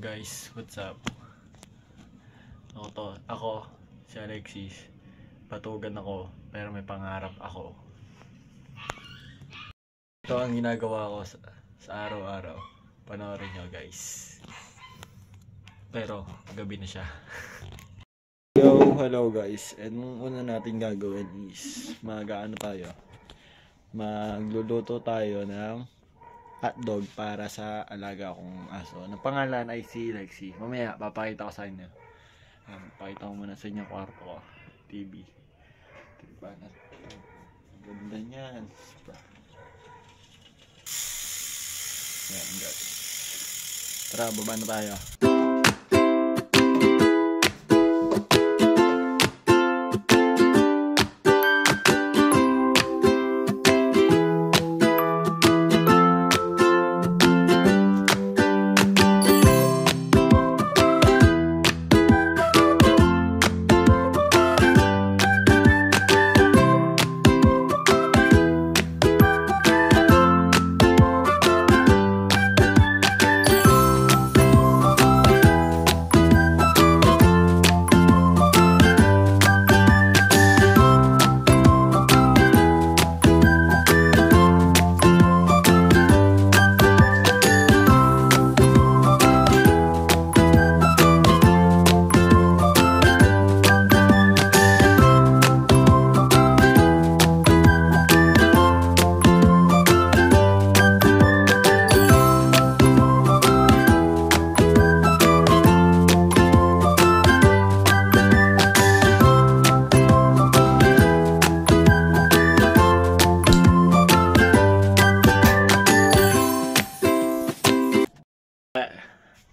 Guys, what's up? Ako, si Alexis. Batugan ako, pero may pangarap ako. Ito ang ginagawa ko sa araw-araw. Panoorin nyo guys. Pero, gabi na siya. Hello guys. And una natin gagawin is magluluto tayo ng hotdog para sa alaga kong aso. Ang pangalan ay si Lexi. Mamaya, papakita ko sa inyo. Papakita ko muna sa inyo kwarto ko. TV. Diba na ito? Ganda niyan. Yan guys. Tara, baba na tayo.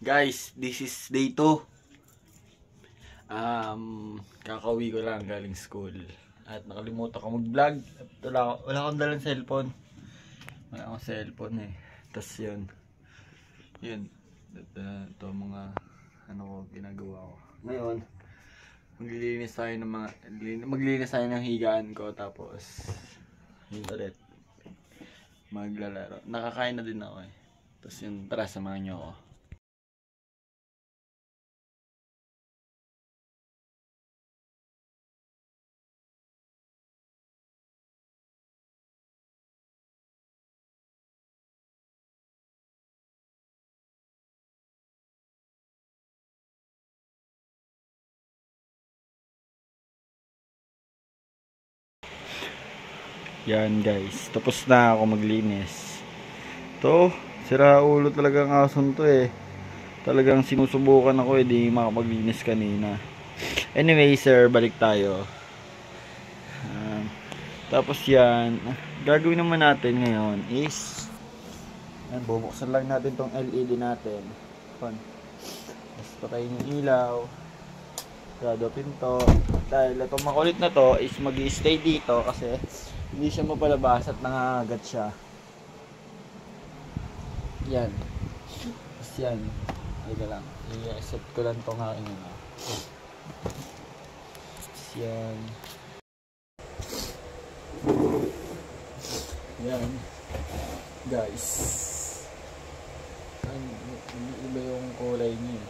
Guys, this is day 2. Kakauwi ko lang galing school. At nakalimutan ko mag-vlog. Wala akong dalang cellphone. Wala akong cellphone eh. Tapos yun. Ito mga ginagawa ko. Ngayon, maglilinis tayo ng higaan ko. Tapos, yun ulit. Maglalaro. Nakakain na din ako eh. Tapos yun, tara samahan nyo ako. Yan guys, tapos na ako maglinis. To, sira ulo talaga ang ason to eh. Talagang sinusubukan ako eh, di makapaglinis kanina. Anyway sir, balik tayo. Tapos yan, gagawin naman natin ngayon is bubuksan lang natin tong LED natin. Tapos patayin yung ilaw. Sarado pinto. Dahil itong makulit na to is mag-i-stay dito kasi hindi siya mapalabas at nangangagat siya. Yan. Tapos yan. Halika lang. I-set ko lang itong aking Tapos yan. Yan. Guys. Iba yung kulay niya.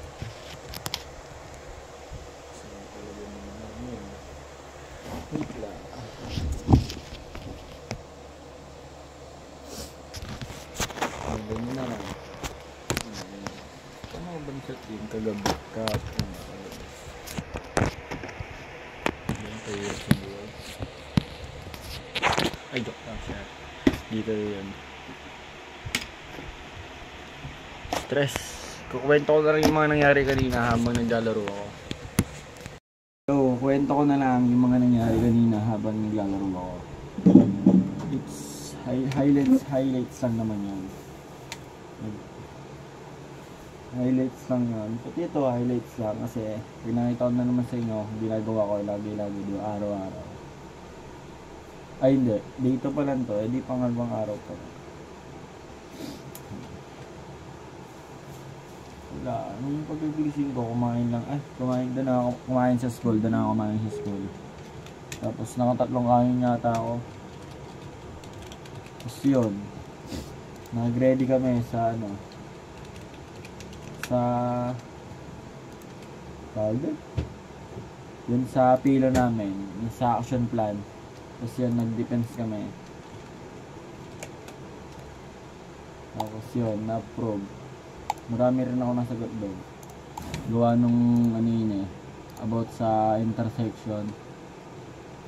Wait lang. Ganyan na lang. Ano ba bansat yun? Kagabi. Ganyan tayo sa buhay. Ay, joke lang siya. Dito yun. Stress. Kukwento ko na rin yung mga nangyari kanina habang naglalaro ako. So, kwento ko na lang yung mga nangyari kanina habang naglalaro ako. It's highlights lang naman yan. Highlights lang yan. Pati ito, highlights lang kasi pinakita ko na naman sa inyo, ginagawa ko lagi-lagi doon araw-araw. Ay hindi, dito pa lang to, di pangalawang araw pa lang. Wala, nung pagkagising ko, kumain sa school, doon ako kumain sa school. Tapos nakatatlong kain yata ako. Tapos yun, nag-ready kami sa sa yun sa pila namin, yun sa action plan. Tapos yun, nag-defense kami. Tapos yun, na-approve. Marami rin ako nasagot doon. Gawa nung ano yun about sa intersection.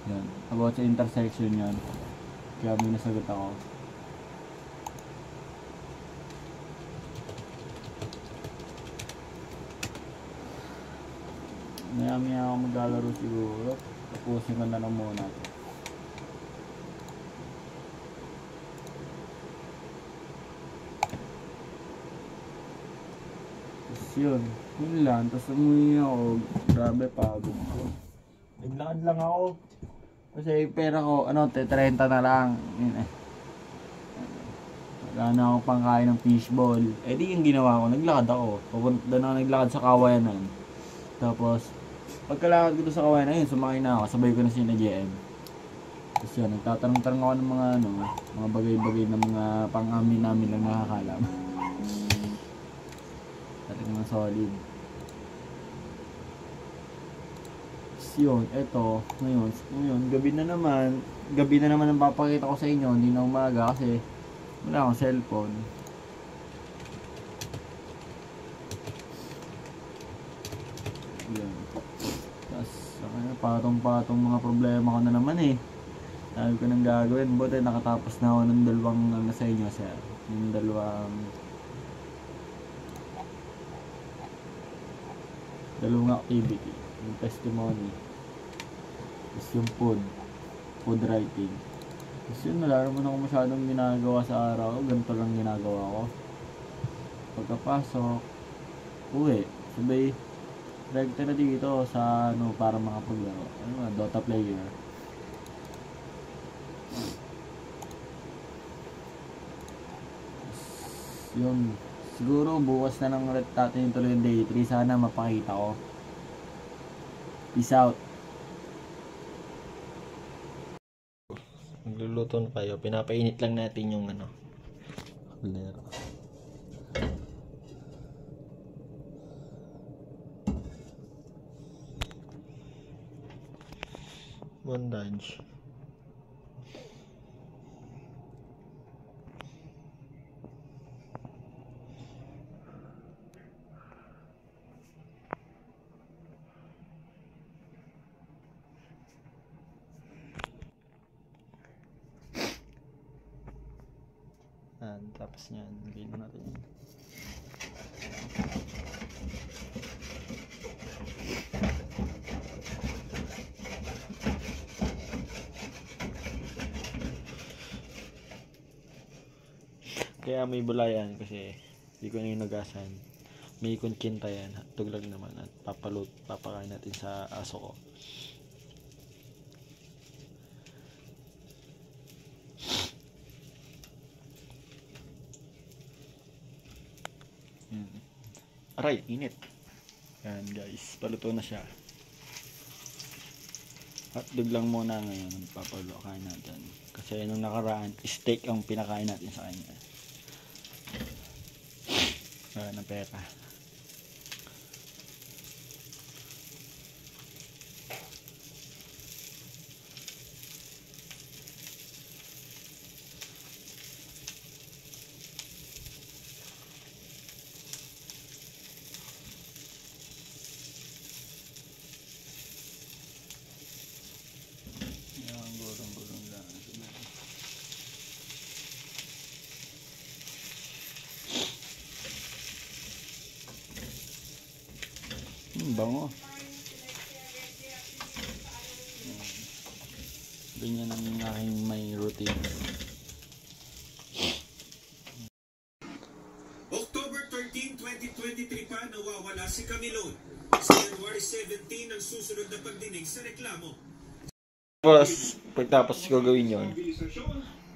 Yun, about sa intersection yun. Kaya may nasagot ako. Maya ako maglalaro siguro. Tapusin ko na lang muna. Tapos yun lang. Tapos umuwi ako. Grabe, pagod ko. Naglakad lang ako. Kasi pera ko, 30 na lang. Yun wala na ako pang kain ng fishball. Di yung ginawa ko, naglakad ako. Doon ako naglakad sa Kawayanan. Tapos pagkalakad ko doon sa Kawayanan, yun, sumakay na ako. Sabay ko na sila JM. Tapos yun, nagtatanong-tanong ako ng mga bagay-bagay ng mga pang-amin namin lang nakakalam. Talagang mga solid. Tapos yun, eto, ngayon, gabi na naman ang papakita ko sa inyo, hindi na umaga kasi wala akong cellphone. Yun. Tapos, patong-patong mga problema ko na naman Sabi ko nang gagawin. Buti nakatapos na ako ng dalawang sa inyo, sir. Yung dalawang activity. Yung testimony. Tapos yung food writing. Tapos yun, wala naman ako masyadong ginagawa sa araw. Ganito lang ginagawa ko. Pagkapasok, uwi. Sabay, direkta na dito sa para makapaglaro. Dota player. Yun. Siguro bukas na lang ulit natin tuloy yung day 3. Sana mapakita ko. Peace out. Magluluto na kayo. Pinapainit lang natin yung kalero. Bondage. Tapos niyan, lagay na natin yun. Kaya may bulayan kasi hindi ko na yung nagasan. May kunkinta yan. Tuglag naman at papakain natin sa aso ko. Aray, init. Yan guys, paluto na siya. Hotdog lang muna ngayon ang papalokain natin. Kasi nung nakaraan, steak ang pinakain natin sa kanya. Ng pera. Gulong-gulong lang. Bango. Ganyan ang aking may routine. October 13, 2023 pa nawawala si Camilo. Sa January 17 ang susunod na pagdinig sa reklamo. Pagtapos ko gawin yun,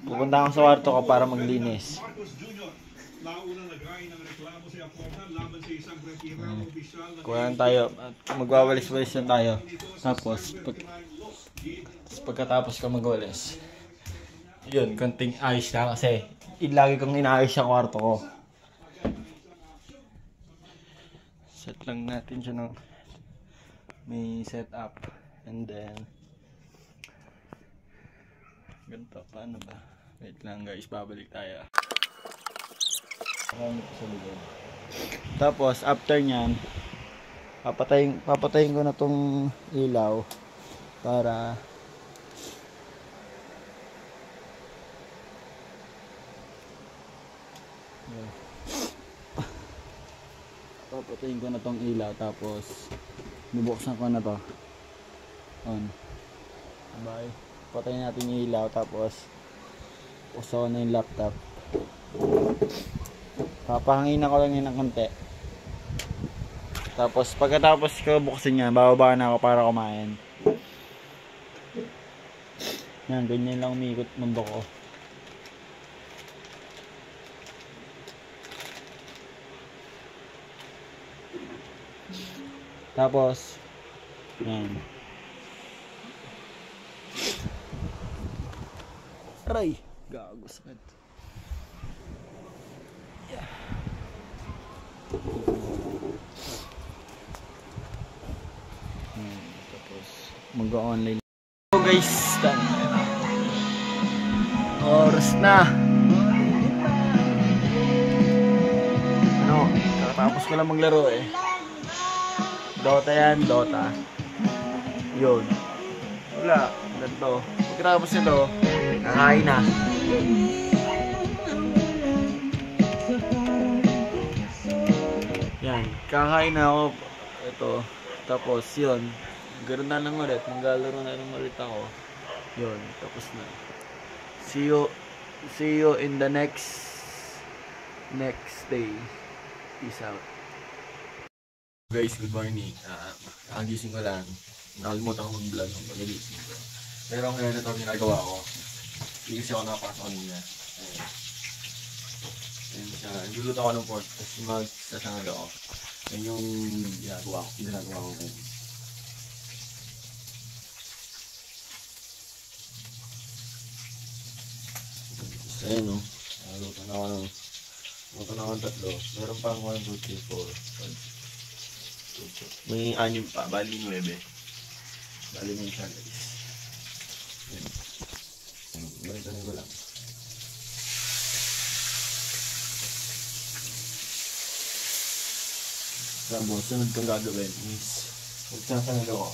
pupunta ako sa kwarto ko para maglinis. Kuhaan tayo, magwawalis-walis yan tayo. Tapos pagkatapos ko magwalis, yun, konting ayos na kasi lagi kong inaayos sa kwarto ko. Set lang natin siya ng may setup. And then ganito, paano ba? Wait lang guys, babalik tayo. Sa likod. Tapos after nyan, papatayin ko na tong ilaw para papatayin ko na tong ilaw, tapos bubuksan ko na to on. Bye. Patayin natin yung ilaw, tapos usaw na yung laptop. Papahangin ko lang yun ng konti. Tapos pagkatapos ko buksan niya, bababa na ako para kumain. Yan, ganyan lang umiikot mundo ko. Tapos yan. Aray, gago, sakit. Yeah. Tapos mag-online. So guys, oras na. Ano, kakatapos ko lang maglaro eh. Dota yan, Dota. Yun. Wala, ganito. Pagkatapos nito, kakain na. Yan, kakain na ako. Ito. Tapos yun, ganoon na lang ulit. Maglalaro na lang ulit ako. Yun, tapos na. See you in the next day. Peace out. Guys, good morning. Kagising ko lang. Nakalimutan ko mag-vlog ng pag-gising ko. Pero ngayon ito ginagawa ko. Hindi kasi ako nakapasok kanina. Ayun siya. Nagluto ako ng pork. Tapos magsasangag ako. Yan yung ginagawa ko ngayon. So ayun o. Nagluto na ako ng tatlo. Meron pang 1, 2, 3, 4, 5. May 6 pa, bali 9. Bali mo siya guys. Balitan ko lang. Tapos, sunod kong gagawin is magsasangag ako.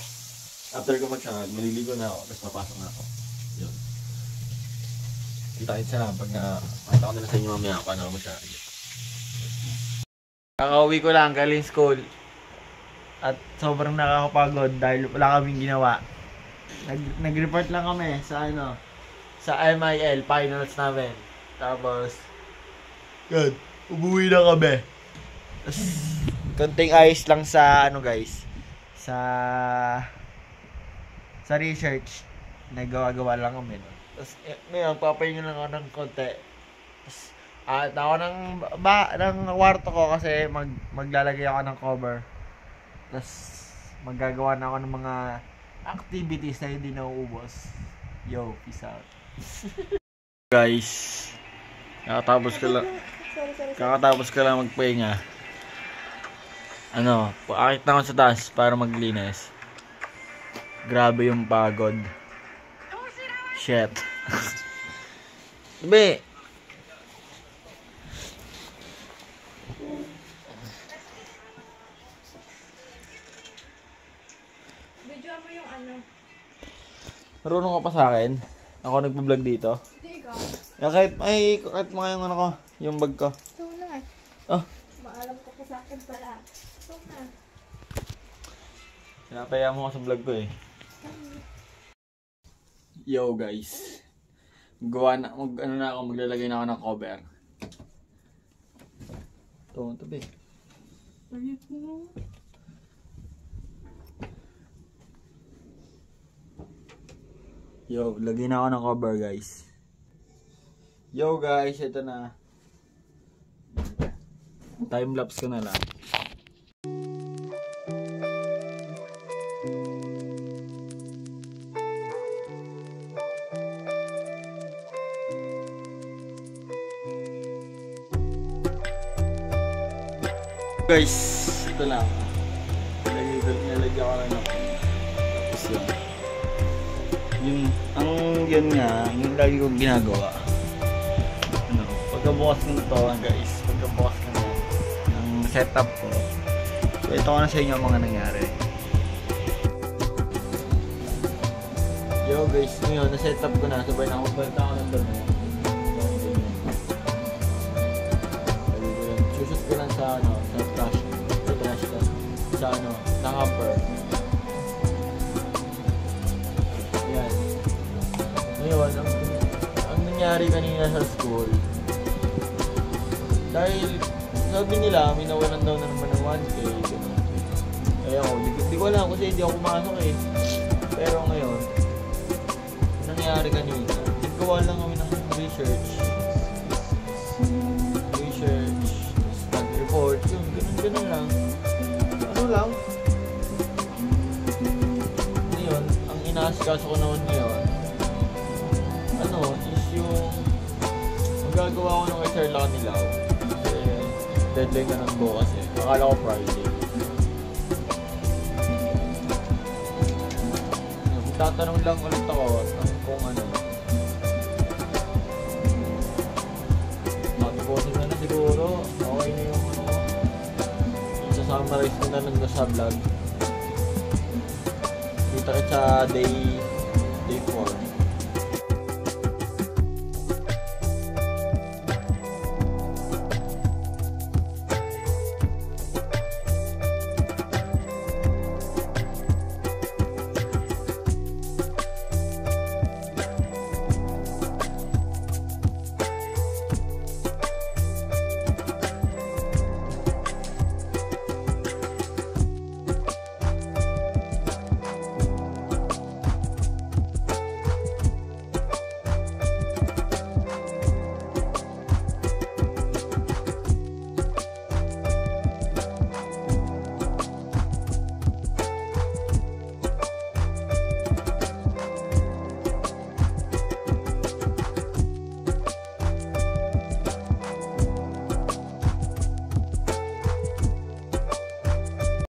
After ko magsangag, maliligo na ako, tapos papasok na ako. Yun. Kita-kitsa lang pag nakita ko nila sa inyo mamaya paano ako magsangag. Kakauwi ko lang galing school. At sobrang nakakapagod dahil wala kaming ginawa. Nag-report lang kami sa sa MIL finals namin. Tapos yun, umuwi na kami. Tapos konting ayos lang sa guys, sa research. Nagawa-gawa lang kami. Tapos ngayon papahinga lang ako ng konti. Tapos ako ng kwarto ko kasi maglalagay ako ng cover. Tapos maggagawa na ako ng mga activities na hindi nauubos. Yo, peace out. Guys, kakatapos ko lang magpahinga. Paakit na ako sa taas para maglinis. Grabe yung pagod. Shit. Be. Marunong ka pa sa akin? Ako nagpo-vlog dito? Hindi ka. Kahit mga yung yung bag ko. So na. Oh. Maalam ko pa sa akin pala. So na. Sinapaya mo ako sa vlog ko eh. Yo guys. Maglalagay na ako ng cover. Ito, tabi. Ayun mo. Yo, lagay na ako ng cover guys. Yo guys, ito na. Time-lapse ko na lang. Guys, Ito lang. Nalagyan ko lang ng tapos yun. Yun nga, yung lagi kong ginagawa. Ano, pagkabukas ko na to guys, pagkabukas ko na ng setup ko. So ito ko na sa inyo ang mga nangyari. Yo guys, ngayon, na-setup ko na. Sabay na akong ako ng dami. Sushoot ko lang sa ano, sa trash sa ano, sa hamper. Yan. Ngayon, ang nangyari kanina sa school, dahil sabi nila, may nawalan daw na naman ng 1K. Kaya ako, di ko alam kasi hindi ako pumasok eh. Pero ngayon, nangyari kanina, naggawa lang kami ng research, nag-report, yun, ganun lang. Ano lang? Ngayon, ang inaasikaso ko naman ngayon, ano, is yung magagawa ko ng kay Sir Lanilaw. Kasi deadline ka ng bukas eh. Akala ko Friday. Tatanong lang ulit ako kung ano. Matukosin na siguro. Okay na yung ano. Isa-summarize ko na lang sa vlog. Kita kita sa day